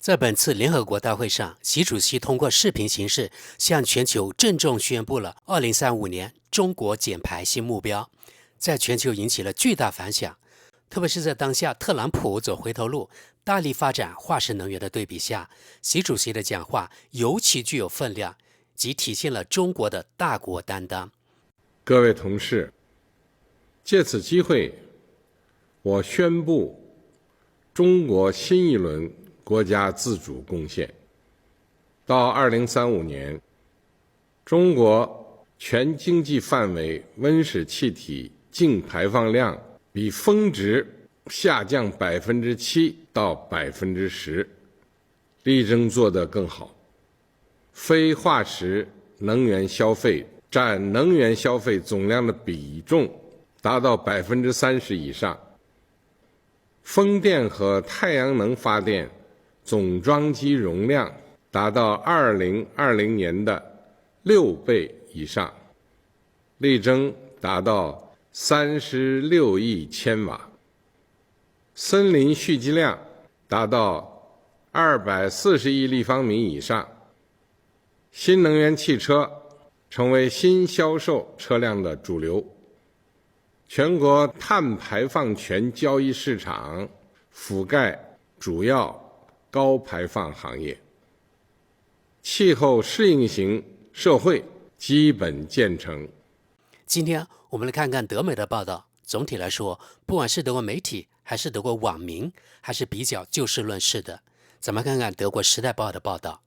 在本次联合国大会上，习主席通过视频形式向全球郑重宣布了2035年中国减排新目标，在全球引起了巨大反响。特别是在当下特朗普走回头路，大力发展化石能源的对比下，习主席的讲话尤其具有分量，即体现了中国的大国担当。各位同事，借此机会，我宣布中国新一轮国家自主贡献。到2035年，中国全经济范围温室气体净排放量比峰值下降7%到10%，力争做得更好。非化石能源消费占能源消费总量的比重达到30%以上，风电和太阳能发电总装机容量达到2020年的6倍以上，力争达到36亿千瓦，森林蓄积量达到240亿立方米以上，新能源汽车成为新销售车辆的主流，全国碳排放权交易市场覆盖主要高排放行业，气候适应型社会基本建成。今天我们来看看德媒的报道。总体来说，不管是德国媒体还是德国网民，还是比较就事论事的。咱们看看德国《时代报》的报道：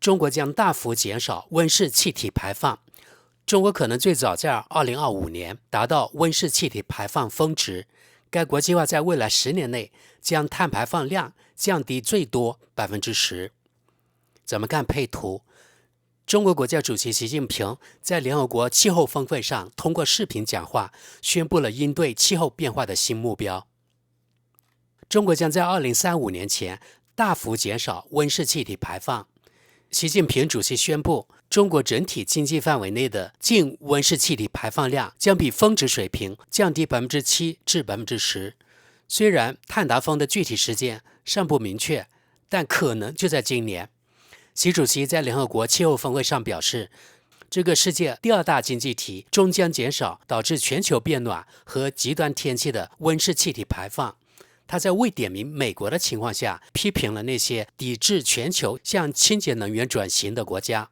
中国将大幅减少温室气体排放。中国可能最早在2025年达到温室气体排放峰值。该国计划在未来10年内将碳排放量降低最多10%。咱们看配图。中国国家主席习近平在联合国气候峰会上通过视频讲话，宣布了应对气候变化的新目标。中国将在2035年前大幅减少温室气体排放。习近平主席宣布，中国整体经济范围内的净温室气体排放量将比峰值水平降低7%至10%。虽然碳达峰的具体时间尚不明确，但可能就在今年。习主席在联合国气候峰会上表示，这个世界第2大经济体终将减少导致全球变暖和极端天气的温室气体排放。他在未点名美国的情况下，批评了那些抵制全球向清洁能源转型的国家。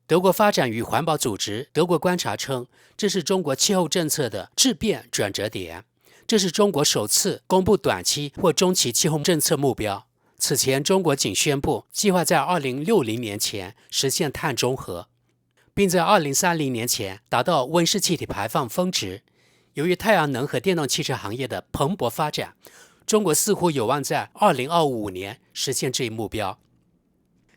德国发展与环保组织德国观察称，这是中国气候政策的质变转折点，这是中国首次公布短期或中期气候政策目标。此前，中国仅宣布计划在2060年前实现碳中和，并在2030年前达到温室气体排放峰值。由于太阳能和电动汽车行业的蓬勃发展，中国似乎有望在2025年实现这一目标。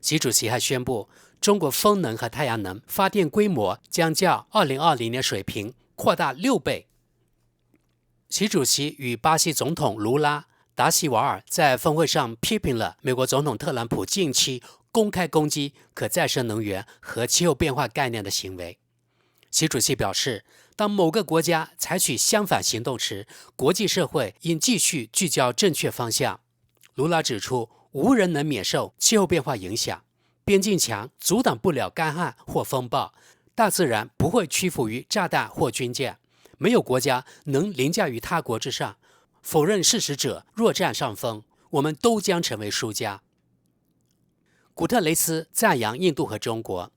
习主席还宣布，中国风能和太阳能发电规模将较2020年水平扩大6倍。习主席与巴西总统卢拉达西瓦尔在峰会上批评了美国总统特朗普近期公开攻击可再生能源和气候变化概念的行为。习主席表示，当某个国家采取相反行动时，国际社会应继续聚焦正确方向。卢拉指出，无人能免受气候变化影响，边境墙阻挡不了干旱或风暴，大自然不会屈服于炸弹或军舰，没有国家能凌驾于他国之上。否认事实者若占上风，我们都将成为输家。古特雷斯赞扬印度和中国。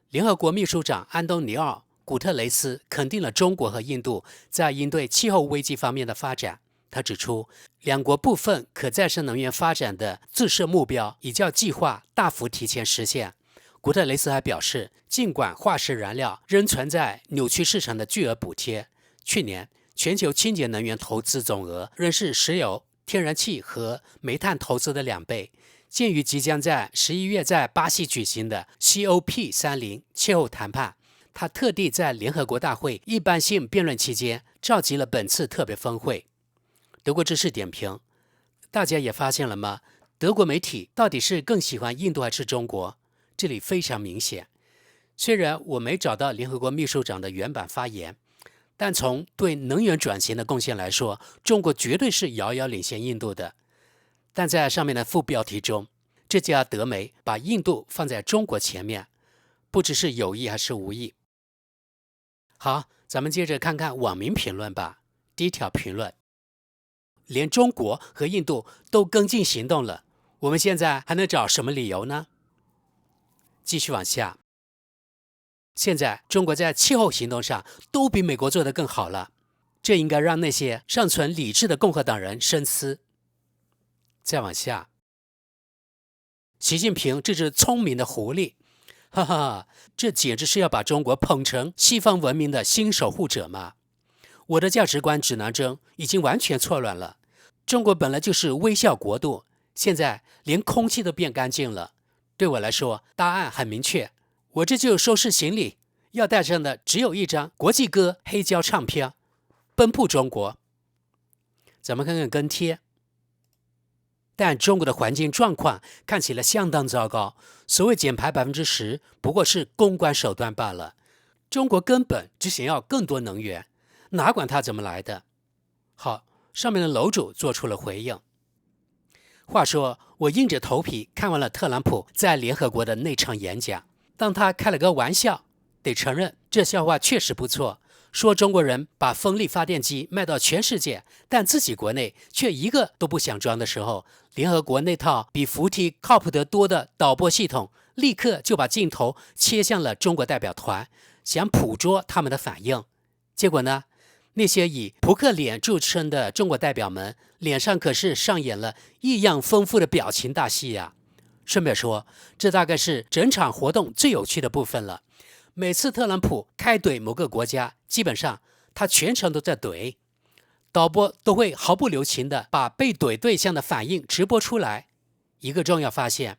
联合国秘书长安东尼奥·古特雷斯肯定了中国和印度在应对气候危机方面的发展。他指出，两国部分可再生能源发展的自设目标已较计划大幅提前实现。古特雷斯还表示，尽管化石燃料仍存在扭曲市场的巨额补贴，去年全球清洁能源投资总额仍是石油、天然气和煤炭投资的2倍。鉴于即将在11月在巴西举行的 COP30 气候谈判，他特地在联合国大会一般性辩论期间召集了本次特别峰会。德国知识点评：大家也发现了吗？德国媒体到底是更喜欢印度还是中国？这里非常明显。虽然我没找到联合国秘书长的原版发言，但从对能源转型的贡献来说，中国绝对是遥遥领先印度的。但在上面的副标题中，这家德媒把印度放在中国前面，不知是有意还是无意。好，咱们接着看看网民评论吧。第一条评论：连中国和印度都跟进行动了，我们现在还能找什么理由呢？继续往下，现在中国在气候行动上都比美国做得更好了，这应该让那些尚存理智的共和党人深思。再往下，习近平这只聪明的狐狸，哈哈，这简直是要把中国捧成西方文明的新守护者嘛！我的价值观指南针已经完全错乱了。中国本来就是微笑国度，现在连空气都变干净了。对我来说，答案很明确，我这就收拾行李，要带上的只有一张国际歌黑胶唱片，奔赴中国。咱们看看跟帖。但中国的环境状况看起来相当糟糕，所谓减排10%不过是公关手段罢了。中国根本只想要更多能源，哪管它怎么来的。好，上面的楼主做出了回应。话说，我硬着头皮看完了特朗普在联合国的那场演讲，当他开了个玩笑，得承认这笑话确实不错，说中国人把风力发电机卖到全世界，但自己国内却一个都不想装的时候，联合国那套比扶梯靠谱得多的导播系统立刻就把镜头切向了中国代表团，想捕捉他们的反应。结果呢，那些以扑克脸著称的中国代表们脸上可是上演了异样丰富的表情大戏呀。顺便说，这大概是整场活动最有趣的部分了。每次特朗普开怼某个国家，基本上他全程都在怼，导播都会毫不留情地把被怼对象的反应直播出来。一个重要发现，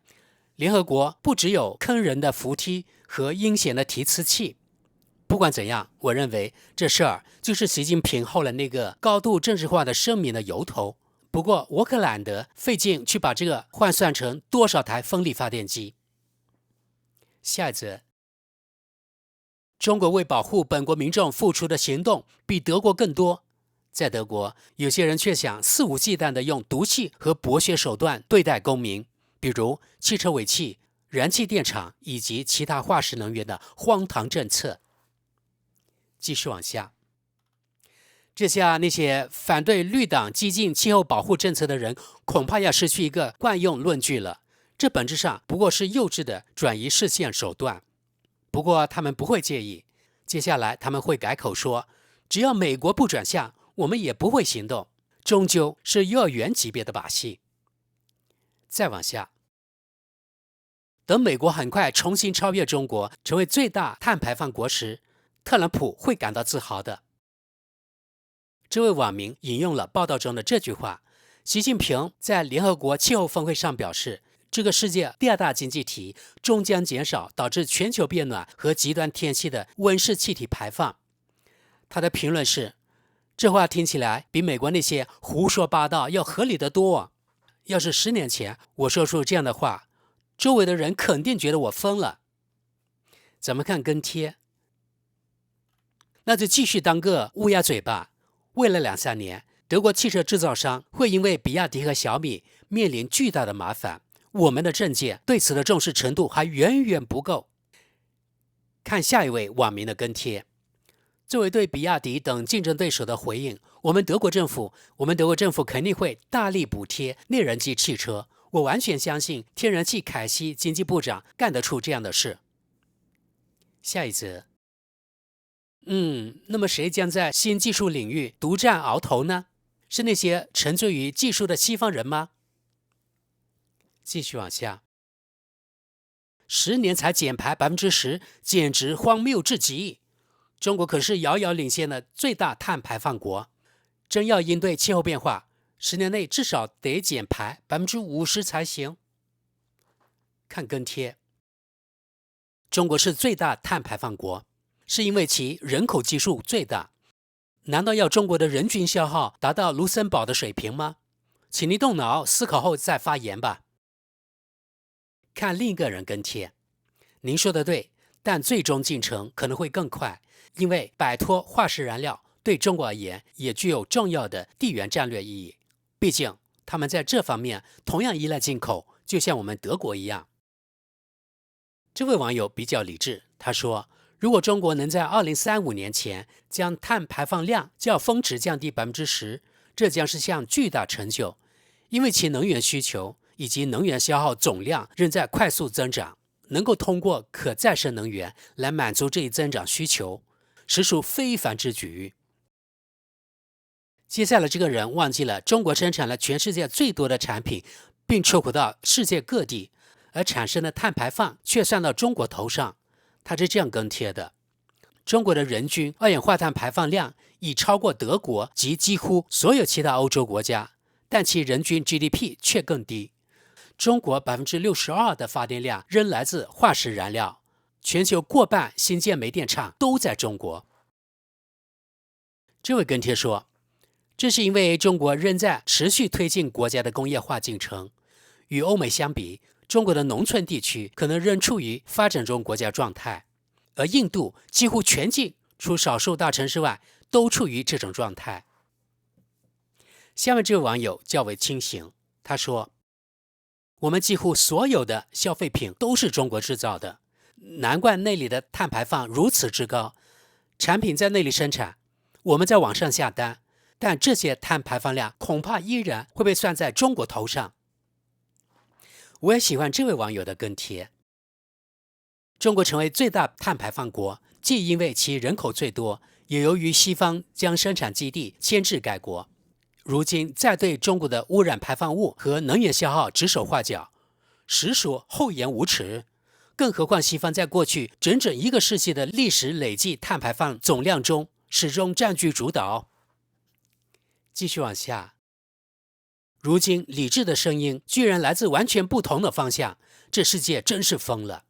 联合国不只有坑人的扶梯和阴险的提词器。不管怎样，我认为这事儿就是习近平后来那个高度政治化的声明的由头。不过我可懒得费劲去把这个换算成多少台风力发电机。下一则，中国为保护本国民众付出的行动比德国更多。在德国，有些人却想肆无忌惮地用毒气和剥削手段对待公民，比如汽车尾气、燃气电厂以及其他化石能源的荒唐政策。继续往下，这下那些反对绿党激进气候保护政策的人恐怕要失去一个惯用论据了。这本质上不过是幼稚的转移视线手段。不过他们不会介意，接下来他们会改口说，只要美国不转向，我们也不会行动，终究是幼儿园级别的把戏。再往下，等美国很快重新超越中国，成为最大碳排放国时，特朗普会感到自豪的。这位网民引用了报道中的这句话：习近平在联合国气候峰会上表示，这个世界第二大经济体终将减少导致全球变暖和极端天气的温室气体排放。他的评论是，这话听起来比美国那些胡说八道要合理得多。要是10年前我说出这样的话，周围的人肯定觉得我疯了。咱们看跟帖，那就继续当个乌鸦嘴吧。未来2-3年，德国汽车制造商会因为比亚迪和小米面临巨大的麻烦，我们的政界对此的重视程度还远远不够。看下一位网民的跟帖，作为对比亚迪等竞争对手的回应，我们德国政府肯定会大力补贴内燃机汽车。我完全相信天然气凯西经济部长干得出这样的事。下一则，那么谁将在新技术领域独占鳌头呢？是那些沉醉于技术的西方人吗？继续往下，10年才减排10%，简直荒谬至极。中国可是遥遥领先的最大碳排放国，真要应对气候变化，10年内至少得减排50%才行。看跟帖，中国是最大碳排放国，是因为其人口基数最大。难道要中国的人均消耗达到卢森堡的水平吗？请您动脑思考后再发言吧。看另一个人跟帖，您说的对，但最终进程可能会更快，因为摆脱化石燃料对中国而言也具有重要的地缘战略意义。毕竟他们在这方面同样依赖进口，就像我们德国一样。这位网友比较理智，他说，如果中国能在2035年前将碳排放量较峰值降低10%，这将是项巨大成就，因为其能源需求以及能源消耗总量仍在快速增长，能够通过可再生能源来满足这一增长需求，实属非凡之举。接下来这个人忘记了中国生产了全世界最多的产品，并出口到世界各地，而产生的碳排放却算到中国头上。他是这样跟贴的：中国的人均二氧化碳排放量已超过德国及几乎所有其他欧洲国家，但其人均 GDP 却更低。中国62%的发电量仍来自化石燃料，全球过半新建煤电厂都在中国。这位跟贴说，这是因为中国仍在持续推进国家的工业化进程，与欧美相比，中国的农村地区可能仍处于发展中国家状态，而印度几乎全境除少数大城市外都处于这种状态。下面这位网友较为清醒，他说，我们几乎所有的消费品都是中国制造的，难怪那里的碳排放如此之高，产品在那里生产，我们在网上下单，但这些碳排放量恐怕依然会被算在中国头上。我也喜欢这位网友的跟帖。中国成为最大碳排放国，既因为其人口最多，也由于西方将生产基地迁至该国。如今再对中国的污染排放物和能源消耗指手画脚，实属厚颜无耻。更何况西方在过去整整1个世纪的历史累计碳排放总量中，始终占据主导。继续往下，如今理智的声音居然来自完全不同的方向，这世界真是疯了。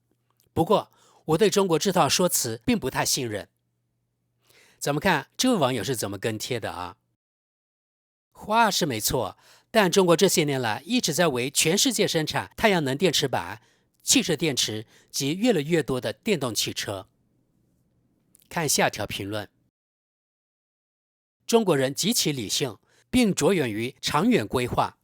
不过我对中国这套说辞并不太信任。咱们看这位网友是怎么跟贴的啊？话是没错，但中国这些年来一直在为全世界生产太阳能电池板、汽车电池及越来越多的电动汽车。看下条评论，中国人极其理性，并着眼于长远规划。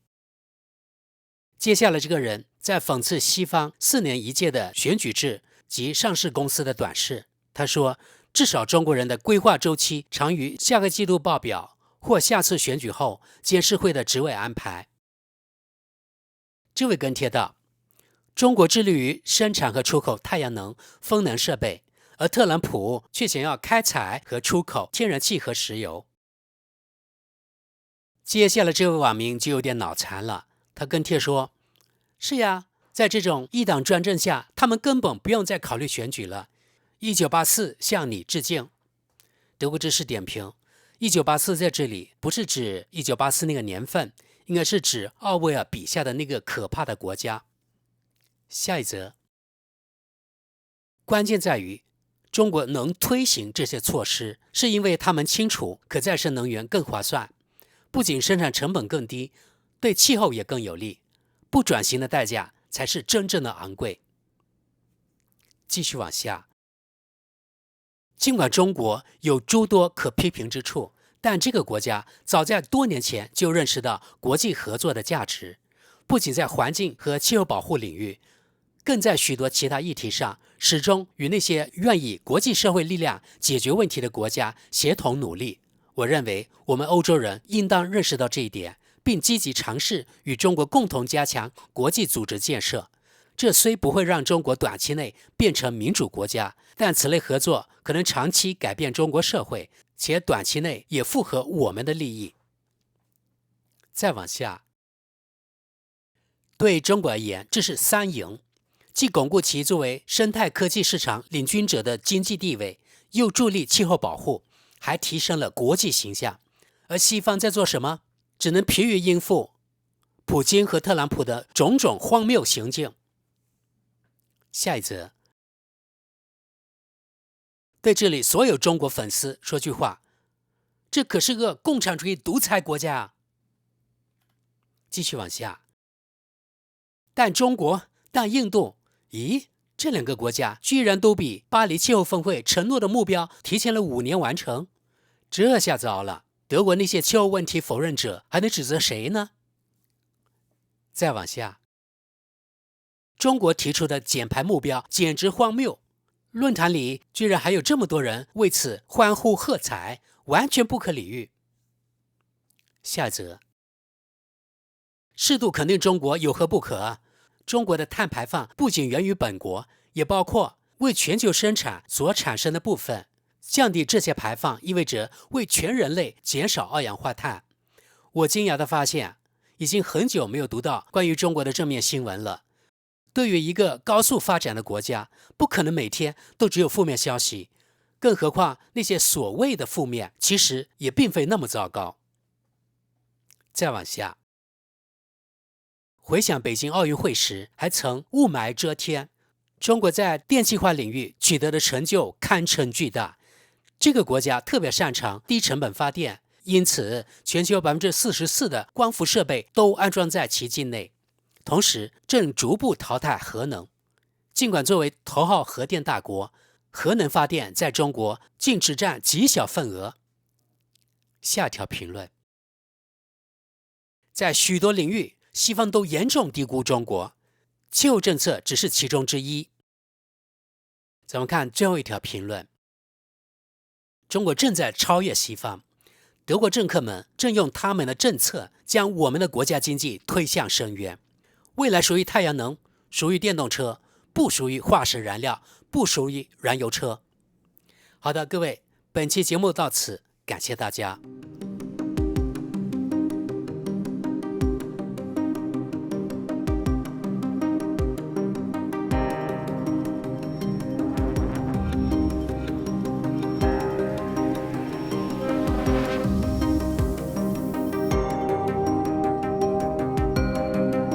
接下来这个人在讽刺西方4年1届的选举制及上市公司的短视。他说，至少中国人的规划周期长于下个季度报表或下次选举后监事会的职位安排。这位跟贴道，中国致力于生产和出口太阳能、风能设备，而特朗普却想要开采和出口天然气和石油。接下来这位网民就有点脑残了，他跟帖说，是呀，在这种一党专政下，他们根本不用再考虑选举了。1984向你致敬。德国知识点评，1984在这里不是指1984那个年份，应该是指奥威尔笔下的那个可怕的国家。下一则，关键在于中国能推行这些措施，是因为他们清楚可再生能源更划算，不仅生产成本更低，对气候也更有利，不转型的代价才是真正的昂贵。继续往下，尽管中国有诸多可批评之处，但这个国家早在多年前就认识到国际合作的价值，不仅在环境和气候保护领域，更在许多其他议题上始终与那些愿意国际社会力量解决问题的国家协同努力。我认为我们欧洲人应当认识到这一点，并积极尝试与中国共同加强国际组织建设。这虽不会让中国短期内变成民主国家，但此类合作可能长期改变中国社会，且短期内也符合我们的利益。再往下，对中国而言，这是3赢，既巩固其作为生态科技市场领军者的经济地位，又助力气候保护，还提升了国际形象。而西方在做什么？只能疲于应付普京和特朗普的种种荒谬行径。下一则，对这里所有中国粉丝说句话，这可是个共产主义独裁国家啊！继续往下，但中国，但印度，咦，这2个国家居然都比巴黎气候峰会承诺的目标提前了5年完成，这下糟了！德国那些气候问题否认者还能指责谁呢？再往下，中国提出的减排目标简直荒谬，论坛里居然还有这么多人为此欢呼喝彩，完全不可理喻。下一则，适度肯定中国有何不可？中国的碳排放不仅源于本国，也包括为全球生产所产生的部分。降低这些排放意味着为全人类减少二氧化碳。我惊讶地发现，已经很久没有读到关于中国的正面新闻了。对于一个高速发展的国家，不可能每天都只有负面消息，更何况那些所谓的负面其实也并非那么糟糕。再往下，回想北京奥运会时还曾雾霾遮天，中国在电气化领域取得的成就堪称巨大。这个国家特别擅长低成本发电，因此全球44%的光伏设备都安装在其境内，同时正逐步淘汰核能。尽管作为头号核电大国，核能发电在中国竟只占极小份额。下条评论，在许多领域，西方都严重低估中国，气候政策只是其中之一。咱们看最后一条评论，中国正在超越西方，德国政客们正用他们的政策将我们的国家经济推向深渊。未来属于太阳能，属于电动车，不属于化石燃料，不属于燃油车。好的，各位，本期节目到此，感谢大家。